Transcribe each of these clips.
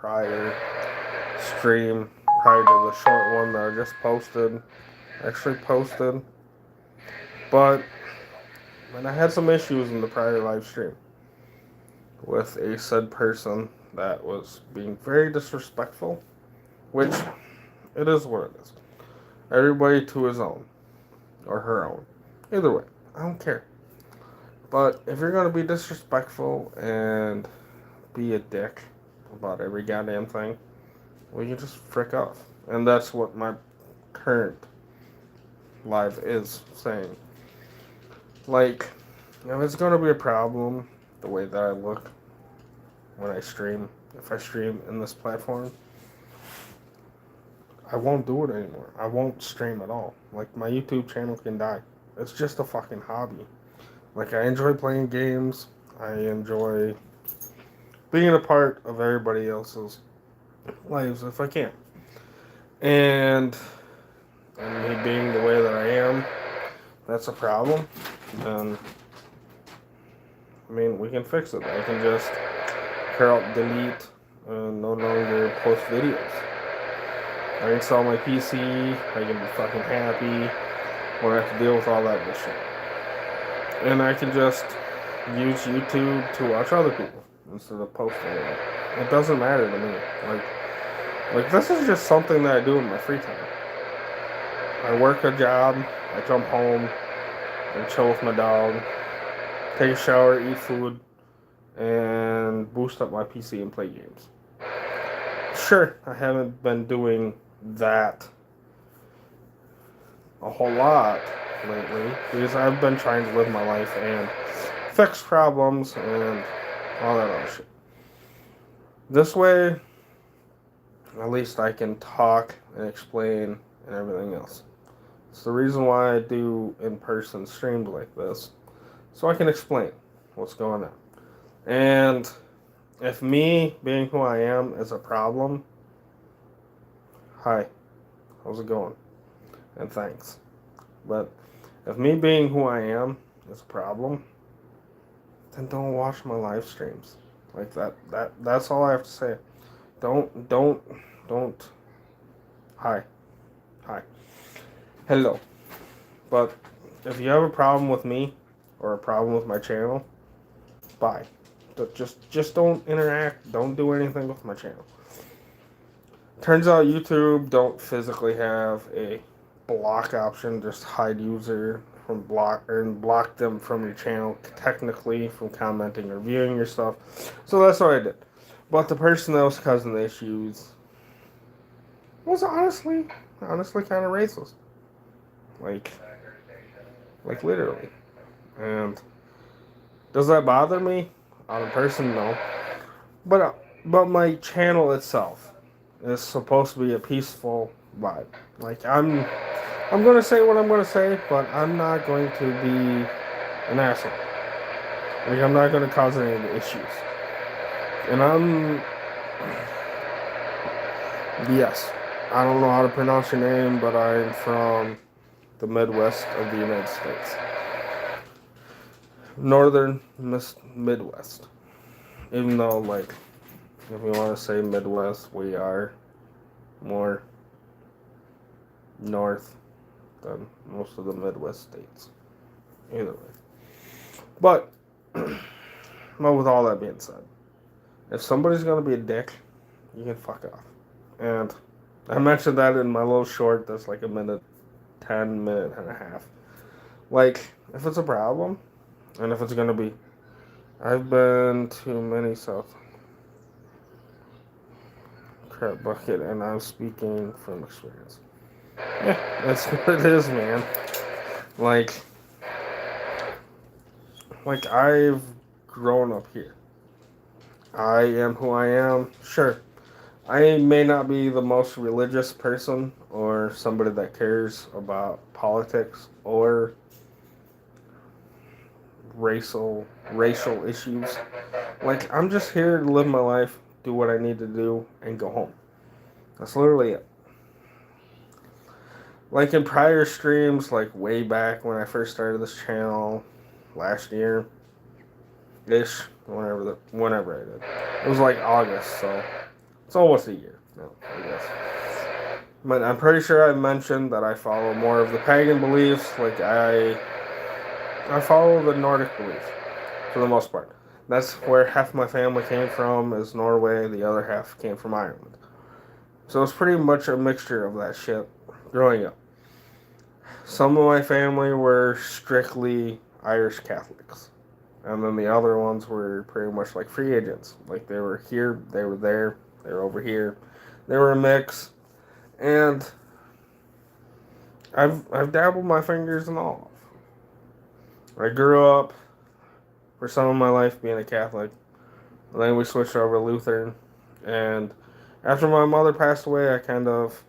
prior stream, prior to the short one that I just posted. But and I had some issues in the prior live stream with a said person that was being very disrespectful, which it is what it is. Everybody to his own or her own. Either way, I don't care. But if you're gonna be disrespectful and be a dick about every goddamn thing, well, you just frick off. And that's what my current live is saying. Like, if it's gonna be a problem, the way that I look when I stream, if I stream in this platform, I won't do it anymore. I won't stream at all. Like, my YouTube channel can die. It's just a fucking hobby. Like, I enjoy playing games. I enjoy being a part of everybody else's lives if I can. And me being the way that I am, that's a problem. And I mean, we can fix it. I can just delete, and no longer post videos. I install my PC. I can be fucking happy. Won't have to deal with all that bullshit. And I can just use YouTube to watch other people instead of posting it. It doesn't matter to me. Like this is just something that I do in my free time. I work a job. I come home and chill with my dog, take a shower, eat food, and boost up my PC and play games. Sure, I haven't been doing that a whole lot lately because I've been trying to live my life and fix problems and all that other shit. This way, at least I can talk and explain and everything else. It's the reason why I do in-person streams like this, so I can explain what's going on. And if me being who I am is a problem, hi, how's it going? And thanks. But if me being who I am is a problem, then don't watch my live streams. Like that's all I have to say. Don't hi. Hi. Hello. But if you have a problem with me or a problem with my channel, bye. Just don't interact. Don't do anything with my channel. Turns out YouTube don't physically have a block option. Just hide user from block and block them from your channel technically from commenting or viewing your stuff. So that's what I did. But the person that was causing the issues was honestly kind of racist. Like literally. And does that bother me? On a person, no. But my channel itself is supposed to be a peaceful vibe. Like I'm gonna say what I'm gonna say, but I'm not going to be an asshole. Like I'm not gonna cause any issues. And yes, I don't know how to pronounce your name, but I'm from the Midwest of the United States. Northern Midwest. Even though, like, if you want to say Midwest, we are more north than most of the Midwest states. Either way. But with all that being said, if somebody's going to be a dick, you can fuck off. And I mentioned that in my little short that's like a minute, 10 minute and a half. Like, if it's a problem, and if it's going to be, I've been to many South Crap Bucket, and I'm speaking from experience. Yeah, that's what it is, man. Like I've grown up here. I am who I am. Sure, I may not be the most religious person or somebody that cares about politics or racial issues. Like, I'm just here to live my life, do what I need to do, and go home. That's literally it. Like in prior streams, like way back when I first started this channel last year ish, whenever I did. It was like August, so It's almost a year now, I guess. But I'm pretty sure I mentioned that I follow more of the pagan beliefs. Like I follow the Nordic beliefs for the most part. That's where half my family came from is Norway. The other half came from Ireland. So it's pretty much a mixture of that shit growing up. Some of my family were strictly Irish Catholics. And then the other ones were pretty much like free agents. Like they were here, they were there, they were over here. They were a mix. And I've dabbled my fingers in all. I grew up for some of my life being a Catholic. And then we switched over to Lutheran. And after my mother passed away, I kind of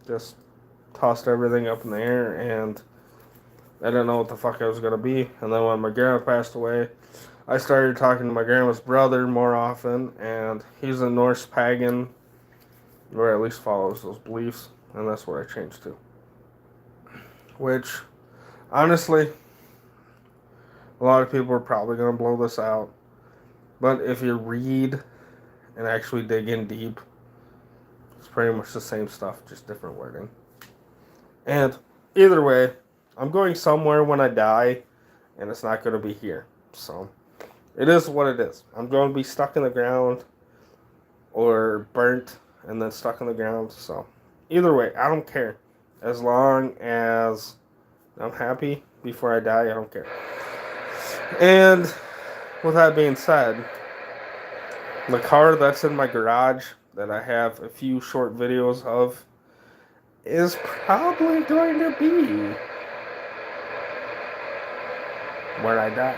just tossed everything up in the air and I didn't know what the fuck I was going to be. And then when my grandma passed away, I started talking to my grandma's brother more often, and he's a Norse pagan, or at least follows those beliefs, and that's what I changed to. Which, honestly, a lot of people are probably going to blow this out, but if you read and actually dig in deep, it's pretty much the same stuff, just different wording. And either way, I'm going somewhere when I die, and it's not going to be here. So, it is what it is. I'm going to be stuck in the ground, or burnt, and then stuck in the ground. So, either way, I don't care. As long as I'm happy before I die, I don't care. And, with that being said, the car that's in my garage, that I have a few short videos of, is probably going to be where I die.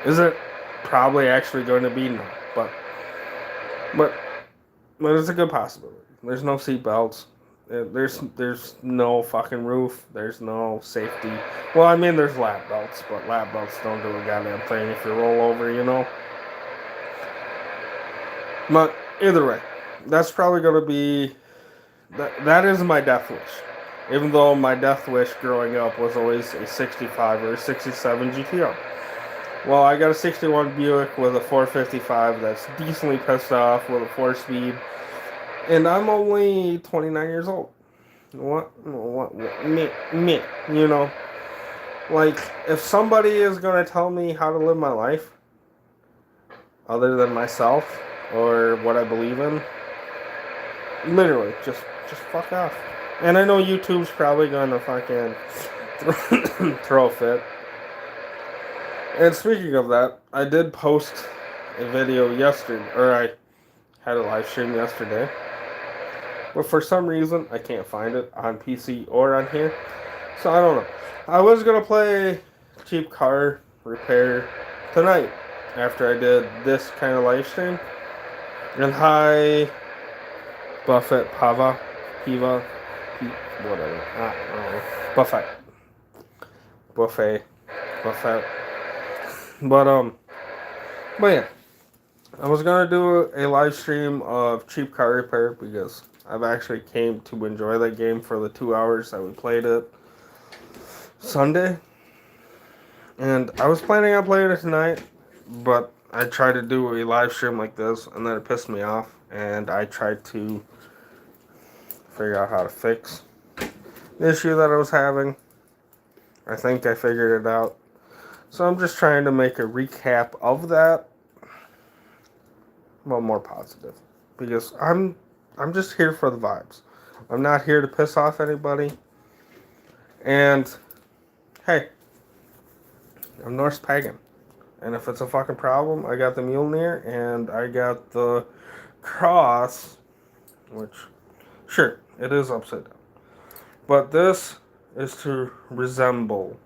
Is it probably actually going to be? No. But it's a good possibility. There's no seat belts. There's no fucking roof. There's no safety. Well, I mean, there's lap belts, but lap belts don't do a goddamn thing if you roll over, you know? But either way, that's probably going to be... That is my death wish. Even though my death wish growing up was always a 65 or a 67 GTO. Well, I got a 61 Buick with a 455 that's decently pissed off with a 4-speed. And I'm only 29 years old. What? Me, you know? Like, if somebody is going to tell me how to live my life, other than myself, or what I believe in, literally, just fuck off. And I know YouTube's probably going to fucking throw a fit. And speaking of that, I did post a video yesterday, or I had a live stream yesterday. But for some reason, I can't find it on PC or on here. So I don't know. I was going to play cheap car repair tonight after I did this kind of live stream. And hi, Buffett, Piva, whatever. I don't know. Buffet. But yeah, I was gonna do a live stream of cheap car repair because I've actually came to enjoy that game for the 2 hours that we played it Sunday, and I was planning on playing it tonight, but I tried to do a live stream like this, and then it pissed me off, and I tried to figure out how to fix the issue that I was having. I think I figured it out. So I'm just trying to make a recap of that, well, more positive, because I'm just here for the vibes. I'm not here to piss off anybody. And hey, I'm Norse pagan, and if it's a fucking problem, I got the Mjolnir and I got the cross, which sure it is upside down, but this is to resemble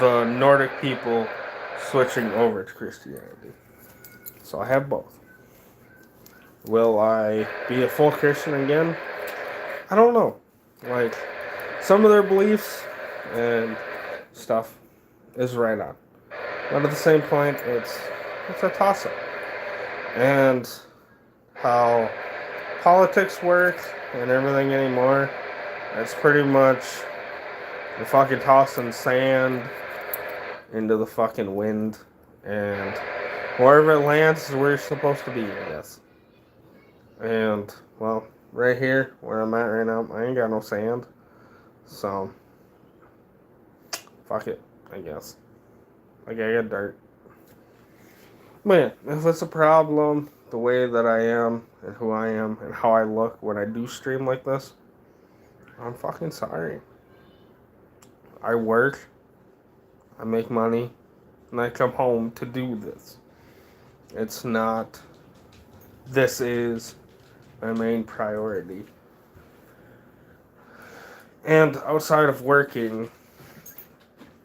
the Nordic people switching over to Christianity. So I have both. Will I be a full Christian again? I don't know. Like, some of their beliefs and stuff is right on. But at the same point, it's a toss-up. And how politics work and everything anymore, it's pretty much the fucking tossing sand into the fucking wind, and Wherever it lands is where you're supposed to be, I guess. And, well, right here, where I'm at right now, I ain't got no sand. So, fuck it, I guess. Like, I got dirt. Man, if it's a problem, the way that I am, and who I am, and how I look when I do stream like this, I'm fucking sorry. I work, I make money, and I come home to do this. It's not, this is my main priority. And outside of working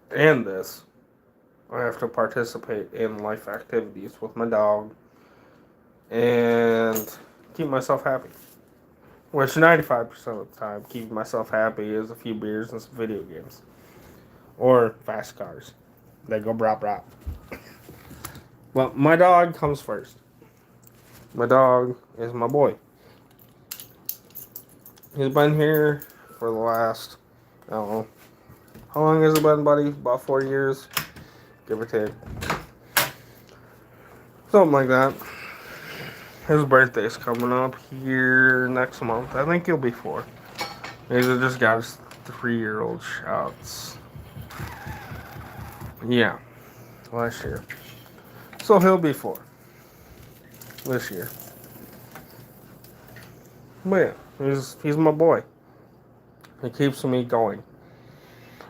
and this, I have to participate in life activities with my dog and keep myself happy. Which 95% of the time, keeping myself happy is a few beers and some video games. Or fast cars. They go brap brap. Well, my dog comes first. My dog is my boy. He's been here for the last, I don't know. How long has it been, buddy? About 4 years, give or take. Something like that. His birthday's coming up here next month. I think he'll be 4. He's just got his 3-year-old shots. Yeah, last year. So he'll be 4 this year. But yeah, he's my boy. He keeps me going.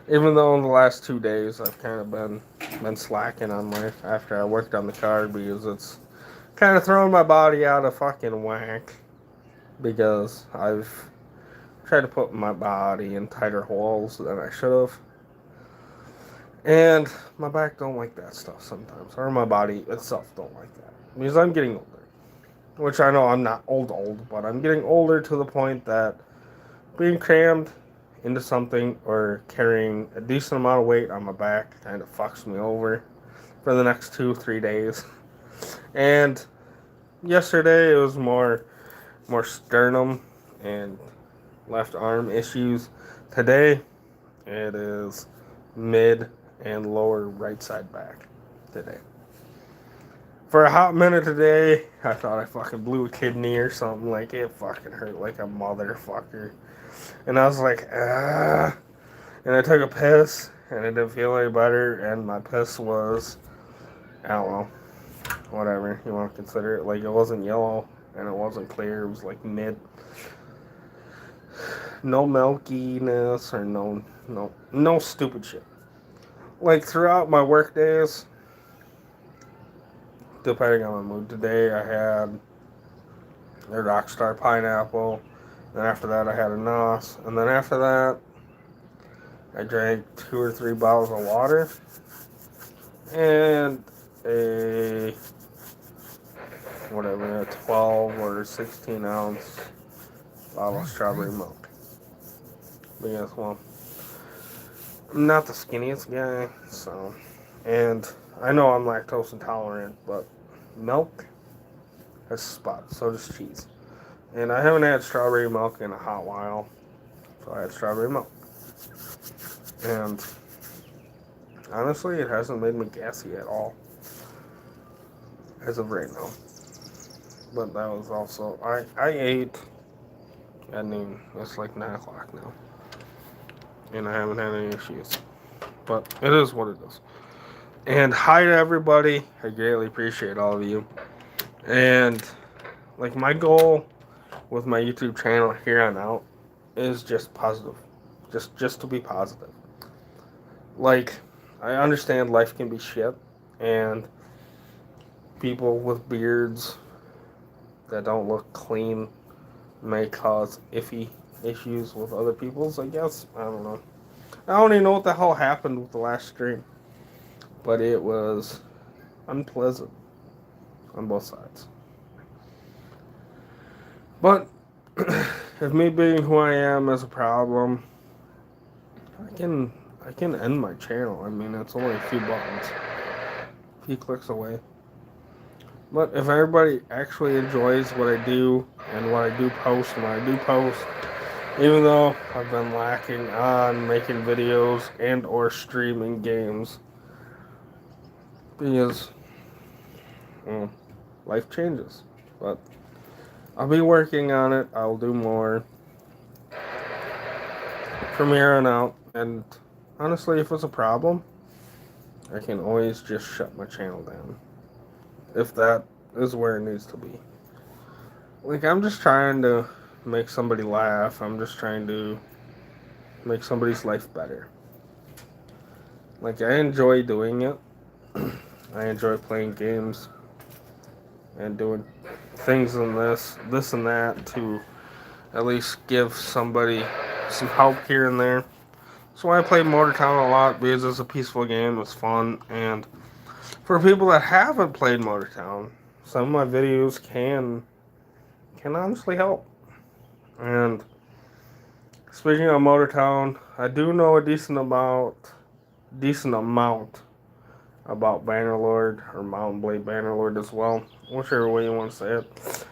Even though in the last 2 days I've kind of been slacking on life after I worked on the car because it's kind of throwing my body out of fucking whack because I've tried to put my body in tighter holes than I should have. And my back don't like that stuff sometimes, or my body itself don't like that because I'm getting older. Which I know I'm not old, but I'm getting older to the point that being crammed into something or carrying a decent amount of weight on my back kind of fucks me over for the next 2-3 days. And yesterday it was more sternum and left arm issues. Today it is mid and lower right side back today. For a hot minute today, I thought I fucking blew a kidney or something. Like, it fucking hurt like a motherfucker. And I was like, ah. And I took a piss, and it didn't feel any better. And my piss was, I don't know, whatever you want to consider it. Like, it wasn't yellow, and it wasn't clear. It was like mid. No milkiness or no stupid shit. Like, throughout my work days, depending on my mood. Today I had a Rockstar Pineapple. Then after that I had a Nos. And then after that I drank 2 or 3 bottles of water. And a 12 or 16 ounce bottle of strawberry milk. But yes, well, I'm not the skinniest guy, so. And I know I'm lactose intolerant, but milk has spots, so does cheese. And I haven't had strawberry milk in a hot while, so I had strawberry milk. And honestly, it hasn't made me gassy at all, as of right now. But that was also, I ate at noon. It's like 9 o'clock now. And I haven't had any issues. But it is what it is. And hi to everybody. I greatly appreciate all of you. And like my goal with my YouTube channel here on out is just positive. Just to be positive. Like, I understand life can be shit and people with beards that don't look clean may cause iffy issues with other people's, I guess. I don't know. I don't even know what the hell happened with the last stream. But it was unpleasant on both sides. But if me being who I am is a problem, I can end my channel. I mean, it's only a few buttons, a few clicks away. But if everybody actually enjoys what I do and what I do post and what I do post, even though I've been lacking on making videos and or streaming games, because well, life changes. But I'll be working on it. I'll do more from here on out. And honestly, if it's a problem, I can always just shut my channel down. If that is where it needs to be. Like, I'm just trying to make somebody laugh. I'm just trying to make somebody's life better. Like, I enjoy doing it. I enjoy playing games and doing things in this and that to at least give somebody some help here and there. So I play Motor Town a lot because it's a peaceful game, it's fun, and for people that haven't played Motor Town, some of my videos can honestly help. And speaking of Motor Town, I do know a decent amount about Bannerlord or Mountain Blade Bannerlord as well, whichever way you want to say it.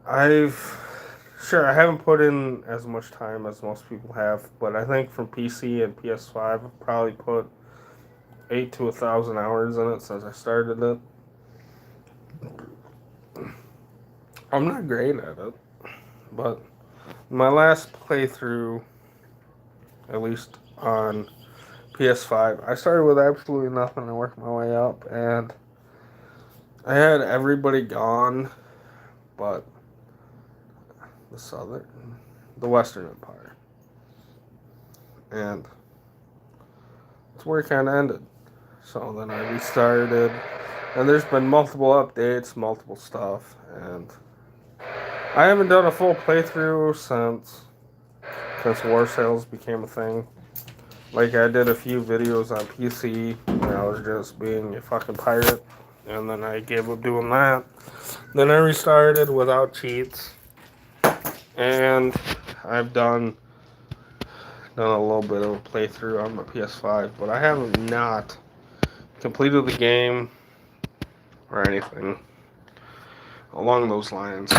I haven't put in as much time as most people have, but I think from PC and PS5, I've probably put 8 to 1,000 hours in it since I started it. I'm not great at it, but my last playthrough, at least on PS5, I started with absolutely nothing and worked my way up, and I had everybody gone, but the Western Empire, and that's where it kind of ended. So then I restarted, and there's been multiple updates, multiple stuff, and I haven't done a full playthrough since War Sales became a thing. Like, I did a few videos on PC, and I was just being a fucking pirate, and then I gave up doing that. Then I restarted without cheats, and I've done a little bit of a playthrough on my PS5, but I haven't not completed the game or anything along those lines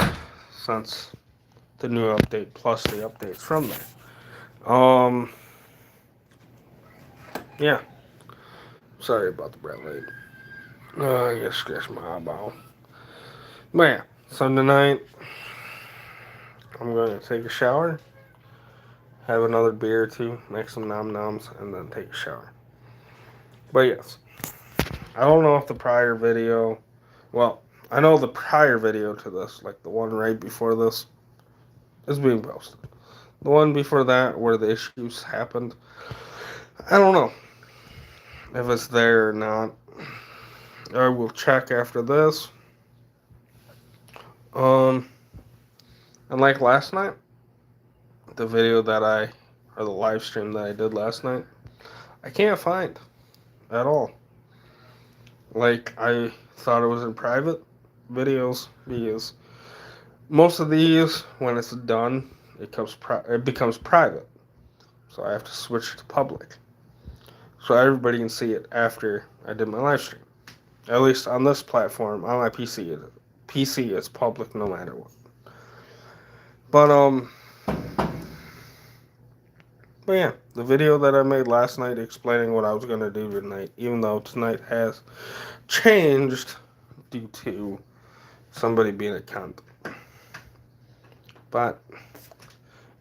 since the new update plus the updates from there. Yeah. Sorry about the bread late. I just scratched my eyeball. But yeah, so tonight I'm going to take a shower, have another beer or two, make some nom noms, and then take a shower. But yes, I don't know if the prior video, well, I know the prior video to this, like the one right before this, is being posted. The one before that, where the issues happened, I don't know if it's there or not. I will check after this. And like last night, the video or the live stream that I did last night, I can't find at all. Like, I thought it was in private videos because most of these, when it's done, it becomes private. So I have to switch to public, so everybody can see it after I did my live stream. At least on this platform, on my PC is public no matter what. But yeah, the video that I made last night explaining what I was gonna do tonight, even though tonight has changed due to somebody being a cunt. But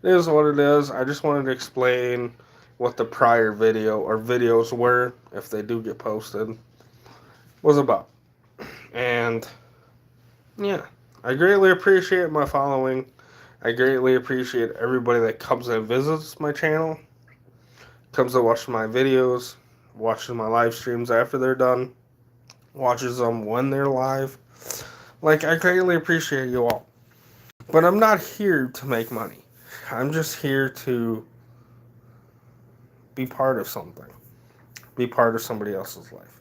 it is what it is. I just wanted to explain what the prior video or videos were, if they do get posted, was about. And yeah, I greatly appreciate my following. I greatly appreciate everybody that comes and visits my channel, comes to watch my videos, watches my live streams after they're done, watches them when they're live. Like, I greatly appreciate you all. But I'm not here to make money. I'm just here to be part of something. Be part of somebody else's life.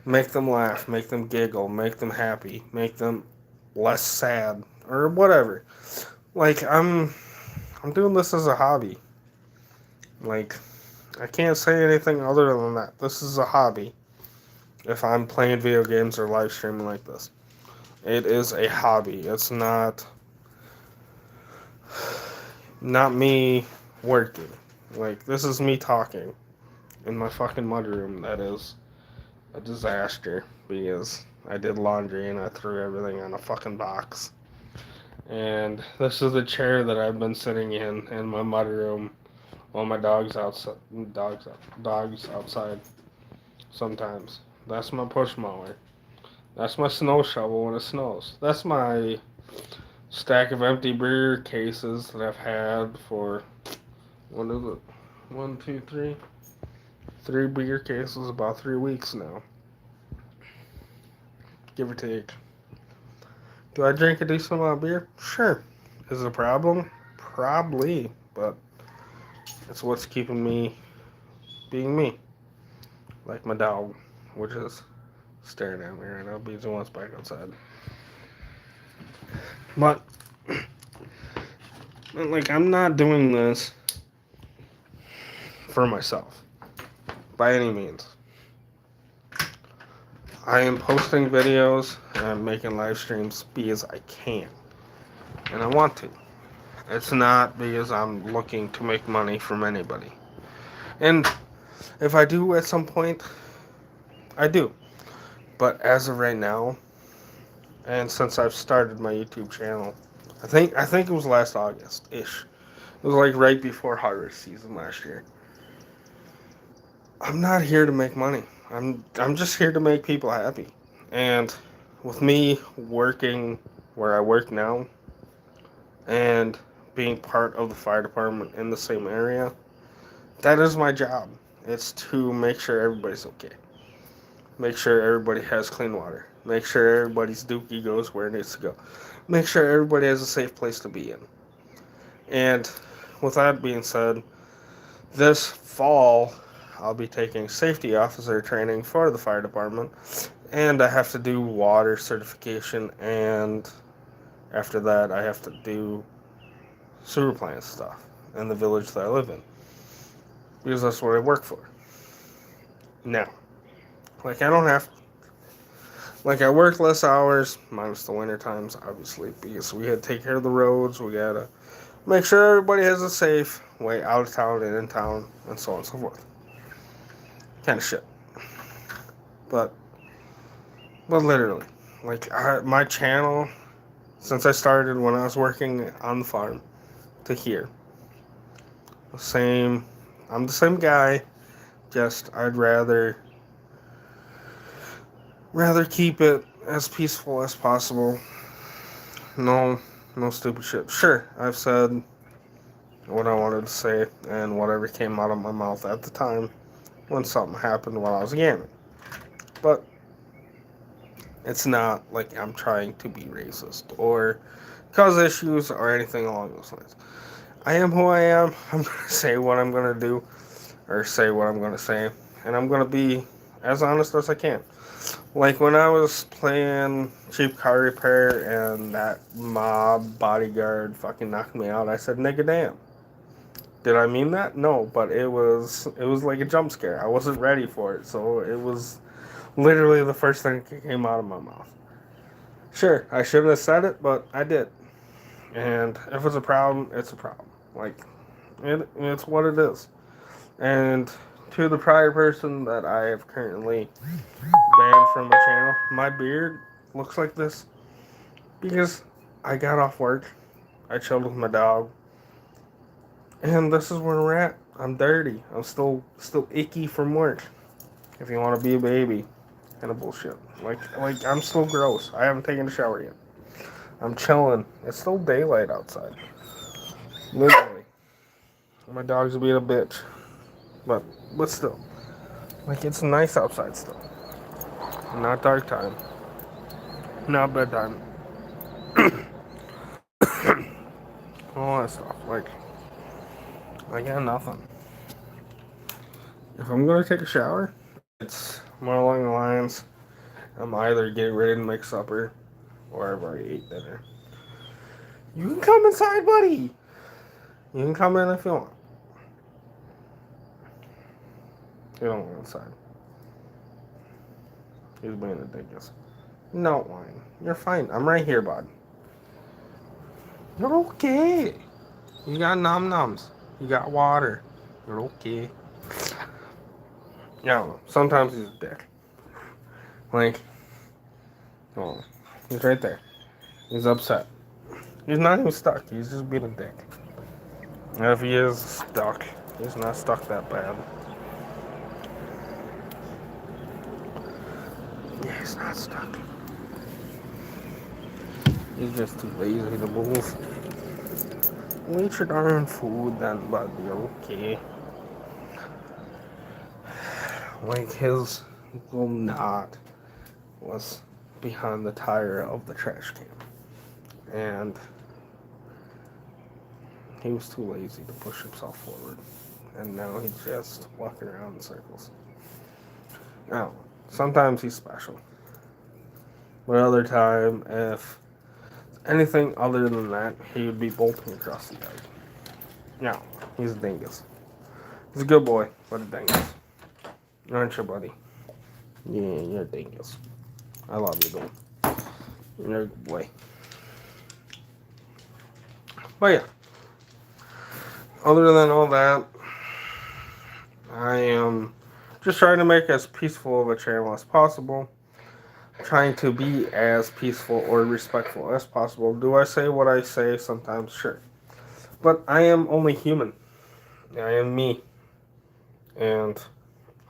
Make them laugh, make them giggle, make them happy, make them less sad, or whatever. Like, I'm doing this as a hobby. Like, I can't say anything other than that. This is a hobby. If I'm playing video games or live streaming like this, it is a hobby. It's not me working. Like, this is me talking in my fucking mudroom. That is a disaster because I did laundry and I threw everything on a fucking box. And this is the chair that I've been sitting in my mudroom while my dogs outside sometimes. That's my push mower. That's my snow shovel when it snows. That's my stack of empty beer cases that I've had for, what is it? One, two, three. Three beer cases about 3 weeks now. Give or take. Do I drink a decent amount of beer? Sure. Is it a problem? Probably. But it's what's keeping me being me. Like my dog, which is staring at me right now because he wants back outside. But, like, I'm not doing this for myself. By any means. I am posting videos and I'm making live streams because I can. And I want to. It's not because I'm looking to make money from anybody. And if I do at some point, I do. But as of right now, and since I've started my YouTube channel, I think it was last August ish. It was like right before harvest season last year. I'm not here to make money. I'm just here to make people happy. And with me working where I work now and being part of the fire department in the same area, that is my job. It's to make sure everybody's okay. Make sure everybody has clean water. Make sure everybody's dookie goes where it needs to go. Make sure everybody has a safe place to be in. And with that being said, this fall I'll be taking safety officer training for the fire department, and I have to do water certification, and after that I have to do sewer plant stuff in the village that I live in, because that's what I work for. Now, like, I don't have, like, I work less hours, minus the winter times, obviously, because we had to take care of the roads, we gotta make sure everybody has a safe way out of town and in town, and so on and so forth. Kind of shit. But literally, like, my channel, since I started when I was working on the farm to here, I'm the same guy, just I'd rather keep it as peaceful as possible. No stupid shit. Sure, I've said what I wanted to say and whatever came out of my mouth at the time when something happened while I was gaming. But it's not like I'm trying to be racist or cause issues or anything along those lines. I am who I am. I'm going to say what I'm going to do or say what I'm going to say. And I'm going to be as honest as I can. Like when I was playing cheap car repair and that mob bodyguard fucking knocked me out, I said, nigga damn. Did I mean that? No, but it was like a jump scare. I wasn't ready for it, so it was literally the first thing that came out of my mouth. Sure, I shouldn't have said it, but I did. And if it's a problem, it's a problem. Like, it's what it is. And to the prior person that I have currently banned from my channel, my beard looks like this because I got off work, I chilled with my dog, and this is where we're at. I'm dirty. I'm still icky from work. If you want to be a baby, kind of bullshit. Like I'm still gross. I haven't taken a shower yet. I'm chilling. It's still daylight outside. Literally. My dog's being a bitch. But still. Like, it's nice outside still. Not dark time. Not bedtime. All that stuff. Like, I got nothing. If I'm gonna take a shower, it's more along the lines, I'm either getting ready to make supper, or I've already ate dinner. You can come inside, buddy! You can come in if you want. You don't go inside. He's being ridiculous. No, whine. You're fine. I'm right here, bud. You're okay. You got num-nums. You got water. You're okay. Yeah, sometimes he's a dick. Like, Oh, he's right there. He's upset. He's not even stuck. He's just being a dick. And if he is stuck, he's not stuck that bad. Yeah, he's not stuck. He's just too lazy to move. Eat your darn food then, bud. You're okay. Like his little knot was behind the tire of the trash can. And he was too lazy to push himself forward. And now he's just walking around in circles. Now, sometimes he's special. But other time, if anything other than that, he would be bolting across the yard. No, he's a dingus. He's a good boy, but a dingus. Aren't you, buddy? Yeah, you're a dingus. I love you, though. You're a good boy. But yeah, other than all that, I am just trying to make as peaceful of a channel as possible. Trying to be as peaceful or respectful as possible. Do I say what I say sometimes? Sure. But I am only human. I am me. And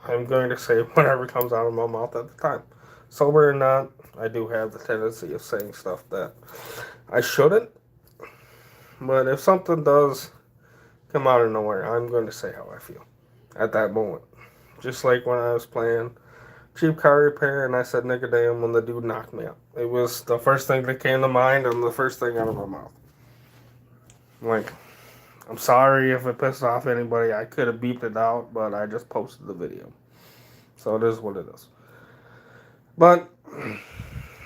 I'm going to say whatever comes out of my mouth at the time. Sober or not, I do have the tendency of saying stuff that I shouldn't. But if something does come out of nowhere, I'm going to say how I feel at that moment. Just like when I was playing cheap car repair and I said nigga damn when the dude knocked me out. It was the first thing that came to mind and the first thing out of my mouth. Like, I'm sorry if it pissed off anybody. I could have beeped it out, but I just posted the video. So it is what it is. But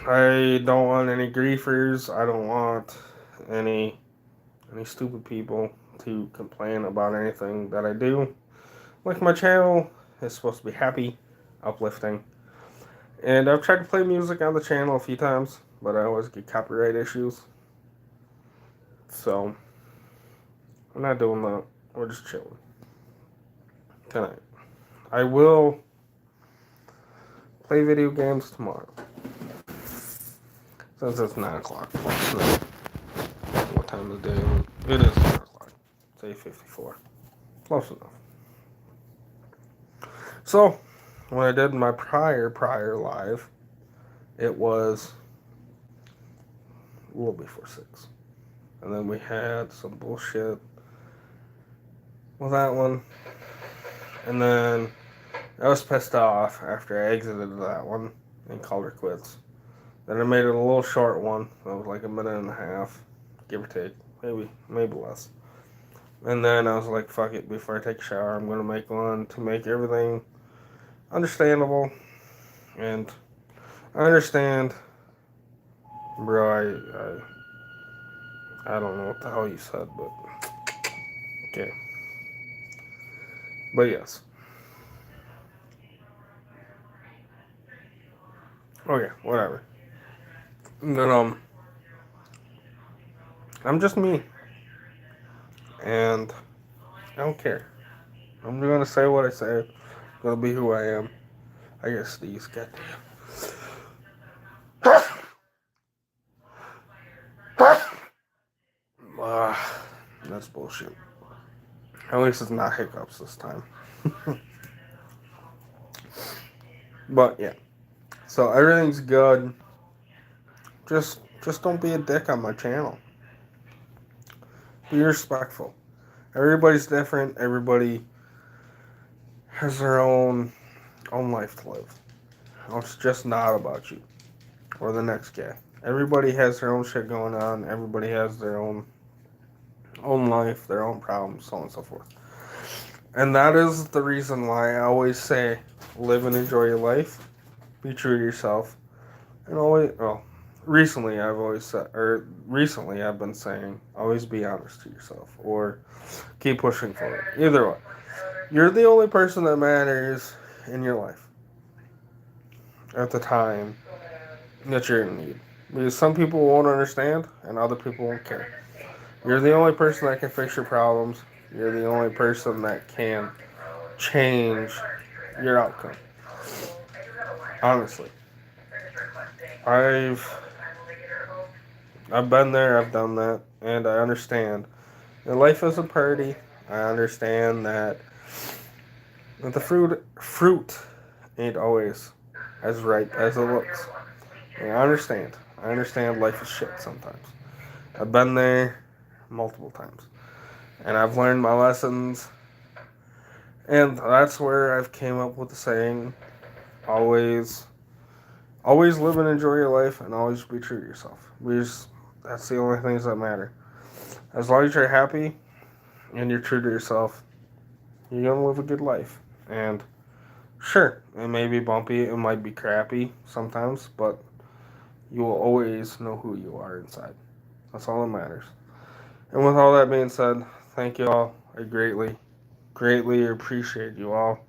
I don't want any griefers. I don't want any stupid people to complain about anything that I do. Like, my channel is supposed to be happy, uplifting. And I've tried to play music on the channel a few times, but I always get copyright issues. So, we're not doing that. We're just chilling tonight. I will play video games tomorrow. Since it's 9 o'clock. What time of the day? It is 9 o'clock. It's 8:54. Close enough. So, when I did my prior live, it was a little before 6. And then we had some bullshit with that one. And then I was pissed off after I exited that one and called her quits. Then I made it a little short one. That was like a minute and a half, give or take. Maybe less. And then I was like, fuck it, before I take a shower, I'm going to make one to make everything understandable. And I understand, bro, I don't know what the hell you said, but okay. But yes. Okay, whatever. But I'm just me. And I don't care. I'm gonna say what I say. I'm gonna be who I am. I guess these goddamn. That's bullshit. At least it's not hiccups this time. But yeah. So everything's good. Just don't be a dick on my channel. Be respectful. Everybody's different. Everybody has their own life to live. It's just not about you or the next guy. Everybody has their own shit going on. Everybody has their own life, their own problems, so on and so forth. And that is the reason why I always say, live and enjoy your life. Be true to yourself. And recently I've been saying, always be honest to yourself, or keep pushing forward. Either way, you're the only person that matters in your life at the time that you're in need. Because some people won't understand, and other people won't care. You're the only person that can fix your problems. You're the only person that can change your outcome. Honestly. I've I've been there, I've done that, and I understand. And life is a party. I understand that the fruit ain't always as ripe as it looks. And I understand. I understand life is shit sometimes. I've been there multiple times. And I've learned my lessons. And that's where I've came up with the saying, always always live and enjoy your life and always be true to yourself. Because that's the only things that matter. As long as you're happy and you're true to yourself, you're gonna live a good life. And sure, it may be bumpy, it might be crappy sometimes, but you will always know who you are inside. That's all that matters. And with all that being said, thank you all. I greatly appreciate you all.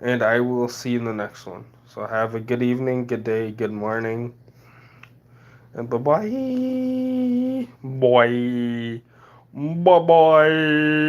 And I will see you in the next one. So have a good evening, good day, good morning, and bye bye. Bye. Bye bye.